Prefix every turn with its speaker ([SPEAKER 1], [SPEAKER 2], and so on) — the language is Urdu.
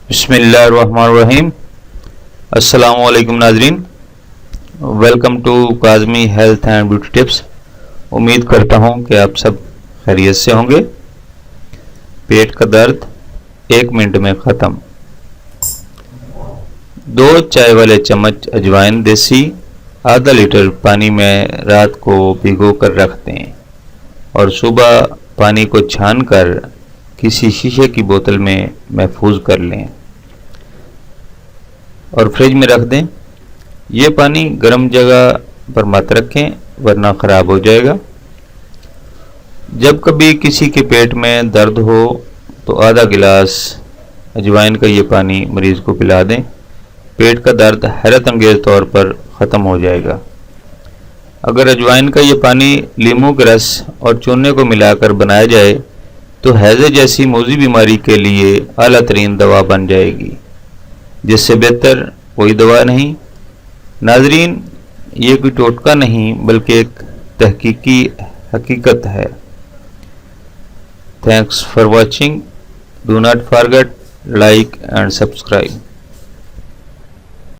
[SPEAKER 1] بسم اللہ الرحمن الرحیم۔ السلام علیکم ناظرین، welcome to Kazmi health and beauty tips. امید کرتا ہوں کہ آپ سب خیریت سے ہوں گے۔ پیٹ کا درد 1 منٹ میں ختم۔ 2 چائے والے چمچ اجوائن دیسی آدھا لیٹر پانی میں رات کو بھگو کر رکھ دیں اور صبح پانی کو چھان کر کسی شیشے کی بوتل میں محفوظ کر لیں اور فریج میں رکھ دیں۔ یہ پانی گرم جگہ پر مت رکھیں ورنہ خراب ہو جائے گا۔ جب کبھی کسی کے پیٹ میں درد ہو تو آدھا گلاس اجوائن کا یہ پانی مریض کو پلا دیں۔ پیٹ کا درد حیرت انگیز طور پر ختم ہو جائے گا۔ اگر اجوائن کا یہ پانی لیموں کے رس اور چونے کو ملا کر بنایا جائے تو ہیضے جیسی موذی بیماری کے لیے اعلیٰ ترین دوا بن جائے گی، جس سے بہتر کوئی دوا نہیں۔ ناظرین، یہ کوئی ٹوٹکا نہیں بلکہ ایک تحقیقی حقیقت ہے۔ Thanks for watching. Do not forget like and subscribe.